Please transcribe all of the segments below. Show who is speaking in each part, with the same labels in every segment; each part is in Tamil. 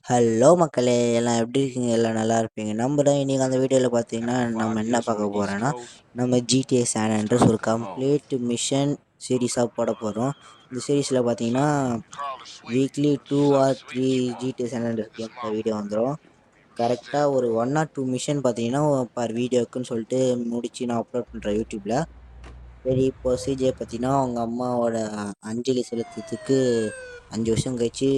Speaker 1: ஹலோ மக்களே! எல்லாம் எப்படி இருக்கீங்க? எல்லாம் நல்லா இருப்பீங்க நம்புறேன். இன்னைக்கு அந்த வீடியோல பார்த்தீங்கன்னா, நம்ம என்ன பார்க்க போறோம்னா, நம்ம GTA சான் ஆண்ட்ரியாஸ் ஒரு கம்ப்ளீட் மிஷன் சீரிஸா போட போறோம். இந்த சீரிஸ்ல பார்த்தீங்கன்னா, weekly 2 or 3 GTA San Andreas game play video வந்துரும். கரெக்ட்டா ஒரு 1 ஆர் 2 மிஷன் பார்த்தீங்கன்னா, பர் வீடியோக்குன்னு சொல்லிட்டு முடிச்சு நான் அப்லோட் பண்றேன் YouTubeல. சரி, இப்போ சிஜே பார்த்தீங்கன்னா, அவங்க அம்மாவோட அஞ்சலி செலுத்துறதுக்கு 5 வருஷம் கழிச்சு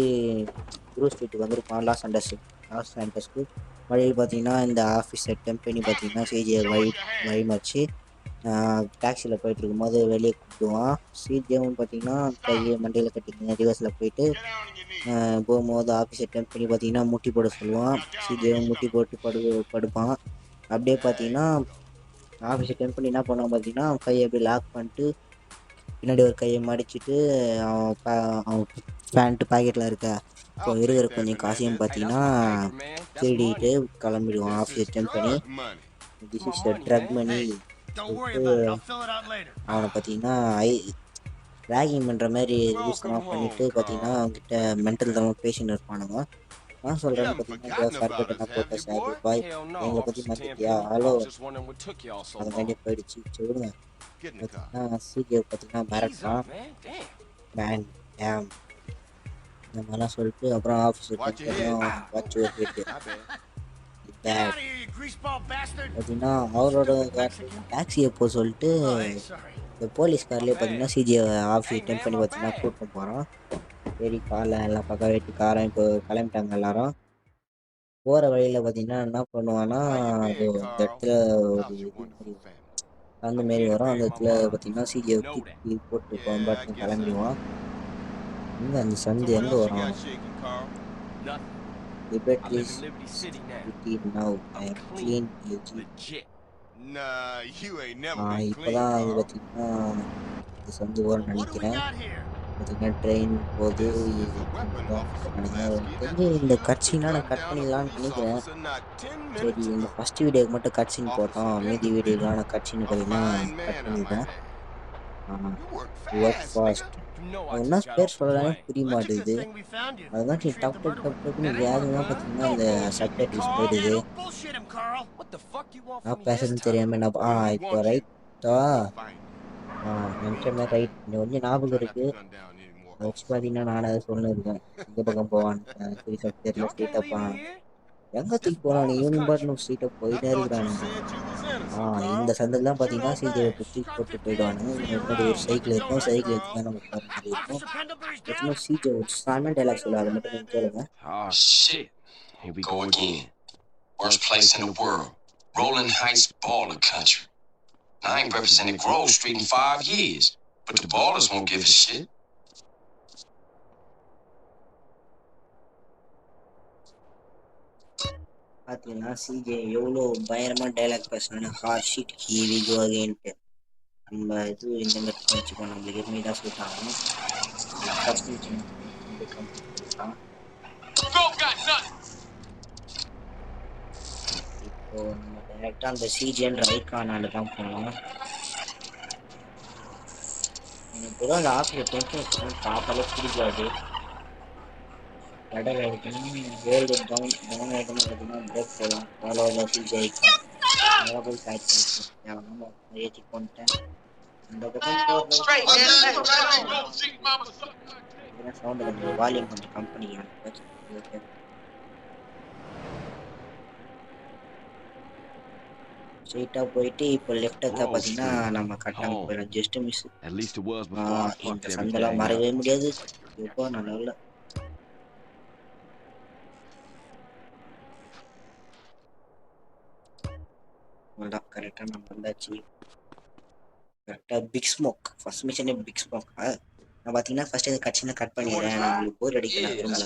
Speaker 1: ப்ரூஸ் வீட்டுக்கு வந்திருப்பான் லாஸ் ஆண்டர்ஸ்க்கு. வழியில் பார்த்தீங்கன்னா, இந்த ஆஃபீஸர் டெம்பெனி பார்த்தீங்கன்னா சிஜே வழிமறிச்சு டாக்ஸியில் போயிட்டு இருக்கும்போது வெளியே கூப்பிடுவான். சிஜேவும் பார்த்தீங்கன்னா கையை மண்டையில் கட்டிக்கிங்க ரிவர்ஸில் போயிட்டு போகும்போது ஆஃபீஸர் டெம்பெனி பார்த்தீங்கன்னா முட்டி போட சொல்லுவான். சிஜேவும் முட்டி போட்டு படுப்பான். அப்படியே பார்த்தீங்கன்னா ஆஃபீஸர் டெம்பெனி என்ன பண்ணுவான் பார்த்தீங்கன்னா கையை அப்படியே லாக் பண்ணிட்டு பின்னாடி ஒரு கையை மடிச்சிட்டு அவன் பேண்ட்டு பாக்கெட்டில் இருக்க இருக்கிற கொஞ்சம் காசையும் பார்த்தீங்கன்னா திருடிட்டு கிளம்பிடுவான் officer Tenpenny. This is drug money சொல்லிட்டு அவனை பார்த்தீங்கன்னா ரேகிங் பண்ணுற மாதிரி யூஸ்லாம் பண்ணிட்டு பார்த்தீங்கன்னா அவங்ககிட்ட மென்டல் தரமாக பேசின்னு இருப்பானுங்க. நான் சொல்கிறேன்னு பார்த்தீங்கன்னா ஃபர்கட் என்ன போட்ட சாரி பாய் எங்களை பற்றி மாற்றிட்டியா ஹலோ அது வேண்டிய போயிடுச்சு சொல்லுங்க. பார்த்தீங்கன்னா சிஜே பார்த்தீங்கன்னா மிரட்டான் மேன் டேம் இந்த மாதிரிலாம் சொல்லிட்டு அப்புறம் ஆஃபீஸர் டெம்பெனியும் வாட்ச் ஒரு ஹிட் பேட் பார்த்தீங்கன்னா அவரோட டாக்ஸியை போக சொல்லிட்டு இந்த போலீஸ் கார்லேயே பார்த்தீங்கன்னா சிஜி ஆஃபீஸ் டைம் பண்ணி பார்த்தீங்கன்னா கூப்பிட்டு போகிறான். சரி காலை எல்லாம் பக்கம் வெட்டி காரம் இப்போ கிளம்பிட்டாங்க எல்லாரும். போகிற வழியில் பார்த்தீங்கன்னா என்ன பண்ணுவான்னா அது அந்த இடத்துல ஒரு இது மாரி அந்த மாரி வரும். அந்த இடத்துல பார்த்தீங்கன்னா சிஜியை தூக்கி போட்டு பாட்டுன்னு கிளம்பிடுவான். எங்கே அந்த சந்து எங்கே வரும்? Liberty's city now I am clean ஏஜி. இப்போதான் அது பார்த்தீங்கன்னா இந்த சந்து ஓரம்னு நினைக்கிறேன். பார்த்தீங்கன்னா ட்ரெயின் போது தெரிஞ்சு இந்த கட்சின்லாம் நான் கட் பண்ணிடலான்னு நினைக்கிறேன். சரி இந்த ஃபஸ்ட் வீடியோக்கு மட்டும் கட்சின்னு போட்டோம், மீதி வீடியோலாம் நான் கட்சின்னு பார்த்தீங்கன்னா கட் பண்ணிட்டேன். ஒர்க் ஃபாஸ்ட் என்ன பேர் சொல்லலாமே புரிய மாட்டேங்குது. அதுதான் டப்புன்னு வேகமாக பார்த்தீங்கன்னா அந்த சப்டைட்டில்ஸ் போயிடுது. நான் பேசுறதுன்னு தெரியாம என்ன இப்போ ரைட்டா நினச்ச மாதிரி ரைட் கொஞ்சம் ஞாபகம் இருக்கு. அதை வச்சு பார்த்தீங்கன்னா நான் அதை சொல்லிருக்கேன் இந்த பக்கம் போவான்னு சரி தெரியல ஸ்ட்ரீட்டாக போனான். எங்க தூக்கி போறானு இவனும் பாட்டு ஸ்ட்ரீட்டாக போயிட்டே இருக்கிறானுங்க. இந்த சந்தில் தான் பார்த்தீங்கன்னா சிஜியை தூக்கி போட்டு போயிடுவானுங்க. முன்னாடி ஒரு சைக்கிள் இருக்கும், சைக்கிள் எடுத்து தான் நம்ம போகிற மாதிரி இருக்கும். பார்த்தீங்கன்னா சிஜி ஒரு சாமி டைலாக் சொல்ல அதை மட்டும் நீங்கள் கேளுங்க.
Speaker 2: Here we go again. Worst place in the world. Rolling Heights baller country. I ain't represented Grove Street in 5 years, but the ballers won't give a shit.
Speaker 1: பார்த்தீங்கன்னா சிஜே எவ்வளோ பயங்கரமாக டைலாக் பேசணும்னு ஹார்ட் ஷீட் ஹீவி கோ அகெயின்ட்டு நம்ம இது இந்த மாதிரி வச்சுக்கோ நம்மளுக்கு எதுவுமே தான் சொல்லிட்டாங்க. ஃபர்ஸ்ட் மிஷன் கம்ப்ளீட் பண்ணிட்டான். இப்போ நம்ம டைரெக்டாக அந்த சிஜின்ற ஐக்கானால தான் போனோம். எனக்கு கூட அந்த ஆஃபீஸர் டென்ஷன் பார்த்தாலே பிடிக்காது. கடல் எடுக்கணும் வேர்ல்டு டவுன் ஆகிட்டோம்னு பார்த்தீங்கன்னா பிரேக் போகலாம் ஃபாலோவில் சிஜி ஐக்கான் நல்லா போய் சாய்ட் பண்ணிட்டேன். நம்ம ஏற்றி கொண்டுட்டேன். அந்த பக்கம் சவுண்டு கொஞ்சம் வால்யூம் கொஞ்சம் கம்பெனி ஸ்ட்ரெயிட்டாக போயிட்டு இப்போ லெஃப்ட் தான் பார்த்தீங்கன்னா நம்ம கட்டாங்க போயிடலாம். Just miss. இந்த சந்தெல்லாம் மறக்கவே முடியாது. எப்போ நல்ல கரெக்டாக நம்ம வந்தாச்சு. கரெக்டாக பிக் ஸ்மோக் ஃபர்ஸ்ட் மிஷனே பிக் ஸ்மோக். நான் பார்த்தீங்கன்னா ஃபர்ஸ்ட் இந்த கட்சினை கட் பண்ணிடுறேன். நான் உங்களுக்கு போர் அடிக்க நான் விரும்பல.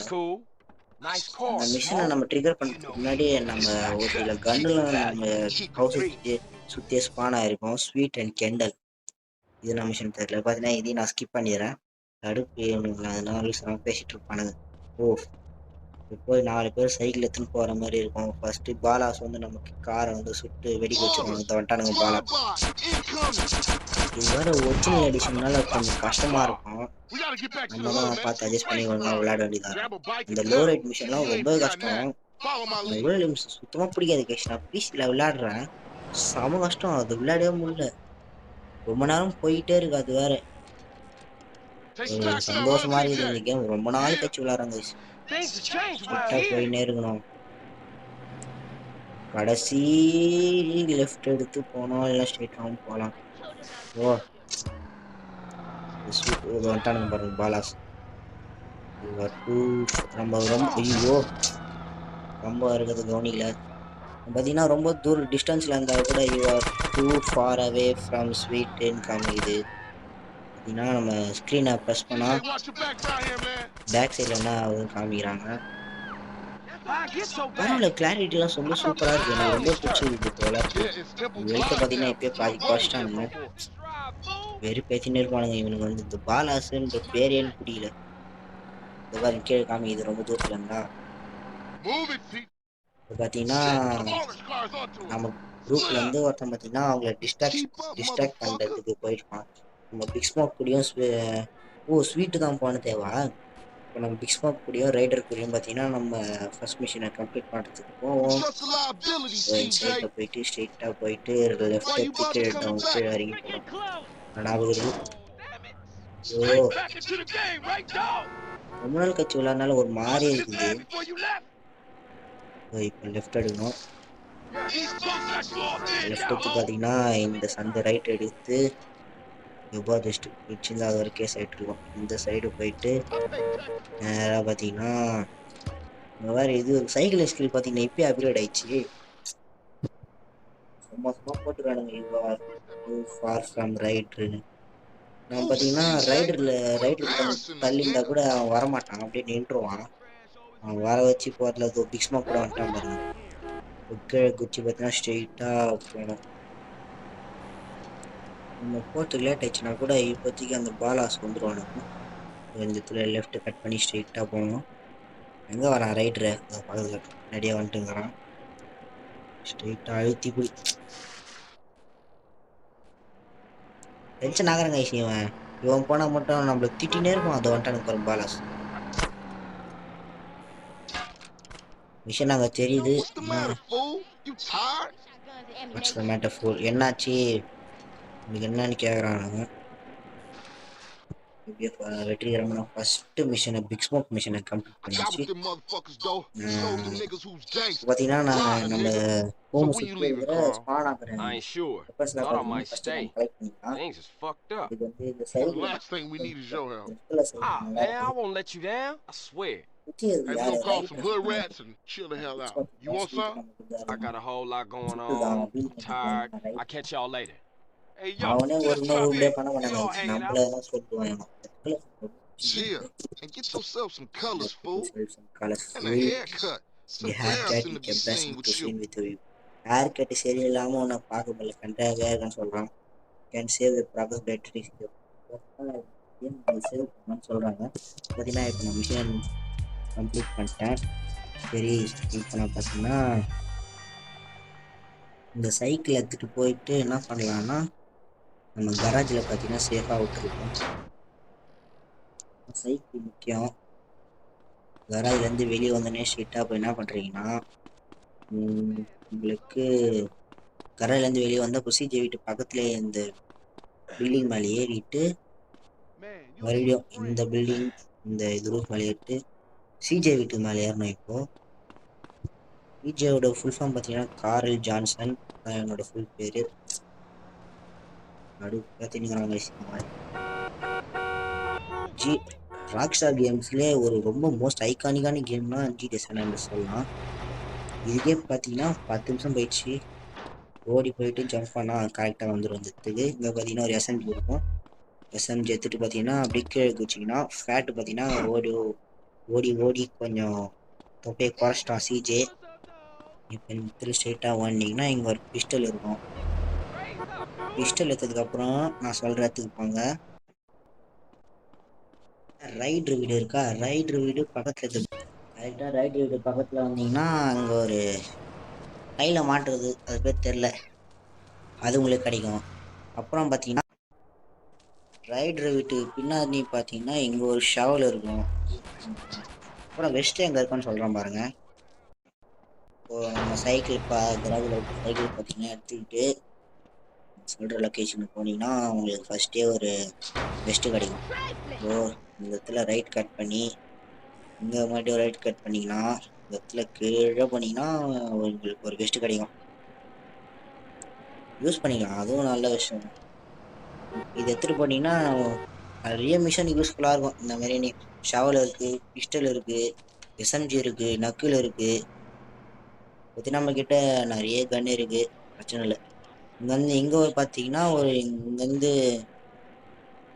Speaker 1: அந்த மிஷினை நம்ம ட்ரிகர் பண்ணுறதுக்கு முன்னாடியே நம்ம ஒரு சில கன்னுலாம் நம்ம ஹவுஸை சுற்றியே ஸ்பான் ஆகிருக்கோம். ஸ்வீட் அண்ட் கெண்டல் இது நான் மிஷன் தெரியல. பார்த்தீங்கன்னா இதையும் நான் ஸ்கிப் பண்ணிடுறேன். அடுப்பு அதனால பேசிகிட்டு இருப்பானுங்க. இப்போ 4 பேர் சைக்கிள் எடுத்துன்னு போகிற மாதிரி இருக்கும். ஃபர்ஸ்ட்டு பாலாஸ் வந்து நமக்கு காரை வந்து சுட்டு வெடிக்க வச்சுருவாங்க. இந்த வந்துட்டானுங்க பாலா. இது வேறு ஒரிஜினல் எடிஷன்னால கொஞ்சம் கஷ்டமாக இருக்கும். நம்ம தான் பார்த்து அட்ஜஸ்ட் பண்ணி ஒழுங்காக விளையாட வேண்டியதாக. இந்த லோ ரைட் மிஷன்லாம் ரொம்ப கஷ்டம். வில்லியம்ஸ் சுத்தமாக பிடிக்காது கேஷ். நான் பிசியில் விளையாடுறேன், செம கஷ்டம். அது விளையாடவே முடியல, ரொம்ப நேரம் போயிட்டே இருக்கு. அது வேற ஒரு சந்தோஷமா இருக்குது இந்த கேம். ரொம்ப நாள் கழிச்சு விளையாடுறாங்க guys. ஸ்ட்ரெயிட்டாக போயின்னே இருக்கணும். கடைசி லெஃப்ட் எடுத்து போனோம், இல்லை ஸ்ட்ரெயிட்டாகவும் போகலாம். ஓ வந்துட்டானுங்க பாருங்க பாலாஸ். நம்ம ரொம்ப ஐயோ ரொம்ப இருக்கிறது கவனிக்கல. பார்த்தீங்கன்னா ரொம்ப தூர டிஸ்டன்ஸில் இருந்தால் கூட you are too far away from ஸ்வீட்டுன்னு காமிக்குது. பார்த்தீங்கன்னா நம்ம ஸ்க்ரீனை ப்ரெஸ் பண்ணால் பேக் சைடில் என்ன ஆகுதுன்னு காமிக்கிறாங்க. பரவாயில்ல, கிளாரிட்டிலாம் ரொம்ப சூப்பராக இருக்குது. எனக்கு ரொம்ப பிடிச்சிருக்கு இப்போ விளையாட்டு. வெயிட்டை பார்த்தீங்கன்னா இப்போயே பாதி குறைச்சிட்டானுங்க. வெறி பேசினே இருப்பானுங்க இவனுக்கு. வந்து இந்த பாலாஸுன்ற பேரேன்னு பிடிக்கல. இந்த மாதிரி கீழே காமிக்குது ரொம்ப தூரத்தில் இருந்தா. இப்போ பார்த்தீங்கன்னா நம்ம குரூப்ல இருந்து ஒருத்தன் பார்த்தீங்கன்னா அவங்கள டிஸ்ட்ராக்ட் பண்ணுறதுக்கு போயிருப்பான். நம்ம பிக் ஸ்மோக் கூடயும் ஸ்வீட்டு தான் போன தேவா. இப்போ நம்ம பிக் ஸ்மோக் கூடயும் ரைடர் கூடயும் பார்த்தீங்கன்னா நம்ம ஃபர்ஸ்ட் மிஷினை கம்ப்ளீட் பண்ணுறதுக்கு போவோம். சைடில் போயிட்டு ஸ்ட்ரெயிட்டாக போயிட்டு லெஃப்ட் எடுத்து கீழே இறங்கி போகிறோம். ஞாபகம் ஓ ரொம்ப நாள் கட்சி விளையாடுனால ஒரு மாதிரி இருக்குது. இப்போ லெஃப்ட் எடுக்கணும். லெஃப்ட் எடுத்து பார்த்தீங்கன்னா இந்த சந்தை ரைட் எடுத்து எவ்வளோ டிஸ்ட்ரிக்ட் பிடிச்சிருந்து அது ஒரு கேஸ் ஆகிட்டு இருக்கோம். இந்த சைடு போயிட்டு நேராக பார்த்தீங்கன்னா இந்த மாதிரி இது சைக்கிள் ஸ்கில் பார்த்தீங்கன்னா இப்போயே அப்கிரேட் ஆயிடுச்சு. சும்மா போட்டுக்கானுங்க இவ்வளோ ஃபார் ஃப்ரம் ரைட்ருன்னு. நான் பார்த்தீங்கன்னா ரைடர் தள்ளியிருந்தா கூட அவன் வரமாட்டான், அப்படியே நின்றுவான். அவன் வர வச்சு போகிறதுல பிக் ஸ்மோக் கூட வந்துட்டான் பாருங்க. கீழே குச்சி பார்த்தீங்கன்னா ஸ்ட்ரெயிட்டாக போகணும். நம்ம போகிறதுக்கு லேட் ஆயிடுச்சுன்னா கூட இப்போதைக்கு அந்த பாலாஸ் வந்துடுவானுங்க. இந்த இடத்துல லெஃப்ட் கட் பண்ணி ஸ்ட்ரெயிட்டாக போகணும். எங்கே வரான் ரைடரு? பக்கத்தில் நிறைய வந்துட்டுங்கிறான். ஸ்ட்ரெயிட்டாக அழுத்தி போய் டென்ஷன் ஆகிறாங்க ஐசிவன். இவன் போனால் மட்டும் நம்மளை திட்டினே இருப்பான். அதை வந்துட்டானுங்க பாருங்க பாலாஸ். விஷயம் நாங்கள் தெரியுது. என்னாச்சு உங்களுக்கு என்னன்னு கேட்குறானுங்க. வெற்றிகரமான ஃபர்ஸ்ட் மிஷனை பிக் ஸ்மோக் மிஷனை கம்ப்ளீட் பண்ணிடுச்சு. பார்த்தீங்கன்னா நான் நம்ம ஹோம் சுற்றி இருக்கிற ஸ்பான் ஆகிற வெப்பன்ஸ்லாம் பார்த்தீங்கன்னா ஃபஸ்ட்டு நம்ம கலெக்ட் பண்ணிக்கலாம். இதுக்கு வந்து இந்த சைடில் அவனே ஒரு உண்டே பண்ண மாட்டாங்க. நம்மள தான் சொல்லுவாங்க.
Speaker 2: Chill and get yourself some colors, fool. And a haircut. Some grass in the be seen with you.
Speaker 1: Hair cut சரியில்லாமல் உன்னை பார்க்க முடியல, கண்டாவே இருக்குன்னு சொல்கிறான். Can save the progress battery save பண்ணணும்னு சொல்கிறாங்க. பார்த்தீங்கன்னா இப்போ நான் மிஷின் கம்ப்ளீட் பண்ணிட்டேன். சரி இப்போ நான் பார்த்தீங்கன்னா இந்த சைக்கிள் எடுத்துகிட்டு போயிட்டு என்ன பண்ணலான்னா நம்ம கராஜில் பார்த்தீங்கன்னா சேஃபாக விட்டுருக்கோம். சைக்கிள் முக்கியம். கராஜ்லேருந்து வெளியே வந்தோடனே ஸ்ட்ரெயிட்டாக போய் என்ன பண்ணுறீங்கன்னா உங்களுக்கு கராஜ்லேருந்து வெளியே வந்தால் புசிஜே வீட்டு பக்கத்துலேயே இந்த பில்டிங் மேலே ஏறிட்டு மறுபடியும் இந்த பில்டிங் இந்த இது ரூஃப் மேலே ஏறிட்டு சிஜே வீட்டுக்கு மேலே ஏறணும். இப்போது சிஜேவோட ஃபுல் ஃபார்ம் பார்த்தீங்கன்னா கார்ல் ஜான்சன் தான் என்னோட ஃபுல் பேர். நடு பார்த்தீங்கன்னா ராக்ஸ்டார் கேம்ஸ்லேயே ஒரு ரொம்ப மோஸ்ட் ஐகானிக்கான கேம்னா GTA San Andreas சொல்லலாம். இதுக்கே பார்த்தீங்கன்னா 10 நிமிஷம் போயிடுச்சு. ஓடி போயிட்டு ஜம்ப் பண்ணால் கரெக்டாக வந்துடும். வந்துட்டுக்கு இங்கே பார்த்தீங்கன்னா ஒரு எஸ்எம்ஜி இருக்கும். எஸ்எம்ஜி எடுத்துகிட்டு பார்த்தீங்கன்னா அப்படியே கீழே குச்சிங்கன்னா ஃபேட்டு பார்த்தீங்கன்னா ஓடி ஓடி ஓடி கொஞ்சம் தொப்பையை குறைச்சிட்டான் சிஜே. இப்போ திரும்ப ஸ்ட்ரெயிட்டாக ஓடினீங்கன்னா இங்கே ஒரு பிஸ்டல் இருக்கும். பிஸ்டல் எடுத்ததுக்கப்புறம் நான் சொல்கிற இடத்துக்கு போங்க. ரைட்ரு வீடு இருக்கா, ரைட்ரு வீடு பக்கத்தில் கரெக்டாக ரைட்ரு வீடு பக்கத்தில் வந்தீங்கன்னா அங்கே ஒரு கையில் மாட்டுறது, அது பேர் தெரில, அது உங்களுக்கு கிடைக்கும். அப்புறம் பார்த்தீங்கன்னா ரைடர் வீட்டுக்கு பின்னாடி பார்த்தீங்கன்னா இங்கே ஒரு ஷவல் இருக்கும். அப்புறம் வெஸ்ட் எங்கே இருக்குன்னு சொல்கிறோம் பாருங்க. இப்போ நம்ம சைக்கிள் கராஜில் விட்டு சைக்கிள் பார்த்தீங்கன்னா எடுத்துக்கிட்டு சொல்கிற லொக்கேஷனுக்கு போனீங்கன்னா உங்களுக்கு ஃபஸ்ட்டே ஒரு வெஸ்ட்டு கிடைக்கும். ஸோ இந்த இடத்துல ரைட் கட் பண்ணி இங்கே மறுபடியும் ரைட் கட் பண்ணிங்கன்னா இந்த இடத்துல கீழே போனீங்கன்னா உங்களுக்கு ஒரு வெஸ்ட்டு கிடைக்கும். யூஸ் பண்ணிக்கலாம், அதுவும் நல்ல விஷயம். இது எடுத்துகிட்டு போனீங்கன்னா நிறைய மிஷன் யூஸ்ஃபுல்லாக இருக்கும். இந்த மாதிரி நீ ஷவல் இருக்குது, பிஸ்டல் இருக்குது, எஸ்எம்ஜி இருக்குது, நக்கில் இருக்குது. பற்றி நம்மக்கிட்ட நிறைய கன் இருக்குது, பிரச்சனை இல்லை. இங்கேருந்து இங்கே பார்த்தீங்கன்னா ஒரு இங்கேருந்து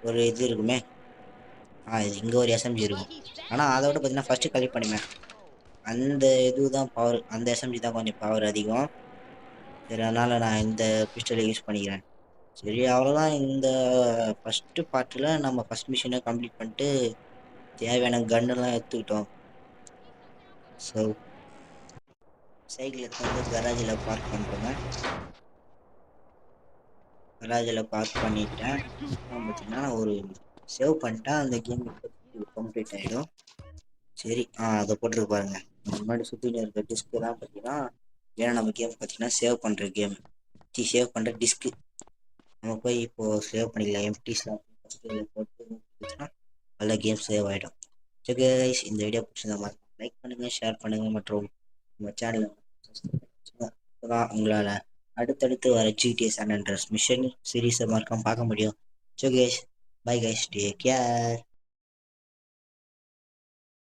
Speaker 1: ஒரு இது இருக்குமே, இது இங்கே ஒரு எஸ்எம்ஜி இருக்கும். ஆனால் அதை விட பார்த்தீங்கன்னா ஃபஸ்ட்டு கலெக்ட் பண்ணிப்பேன். அந்த இது தான் பவர், அந்த எஸ்எம்ஜி தான் கொஞ்சம் பவர் அதிகம். சரி, அதனால் நான் இந்த பிஸ்டலை யூஸ் பண்ணிக்கிறேன். சரி, அவ்வளோதான். இந்த ஃபஸ்ட்டு பார்ட்டில் நம்ம ஃபஸ்ட் மிஷினை கம்ப்ளீட் பண்ணிட்டு தேவையான கன்னெல்லாம் எடுத்துக்கிட்டோம். ஸோ சைக்கிள் எடுத்து வந்து கராஜில் பார்க் பண்ணுறோங்க. கராஜில் பார்க் பண்ணிட்டேன். பார்த்தீங்கன்னா ஒரு சேவ் பண்ணிட்டேன். அந்த கேம் கம்ப்ளீட் ஆகிடும். சரி, அதை போட்டுருக்கு பாருங்க. முன்னாடி சுற்றின்னு இருக்க டிஸ்க்கு தான் பார்த்தீங்கன்னா ஏன்னா நம்ம கேம் பார்த்தீங்கன்னா சேவ் பண்ணுற கேம், சேவ் பண்ணுற டிஸ்க்கு. நம்ம போய் இப்போது சேவ் பண்ணிக்கலாம். எம்டிஸ்லாம் போட்டு நல்ல கேம் சேவ் ஆகிடும். ஓகே கைஸ், இந்த வீடியோ பிடிச்சிருந்தா மாதிரி லைக் பண்ணுங்கள், ஷேர் பண்ணுங்கள் மற்றும் நம்ம சேனலை உங்களால் அடுத்தடுத்து வர GTA San Andreas மிஷன் சீரீஸை மறக்காம பார்க்க முடியும். So guys, bye guys, take care.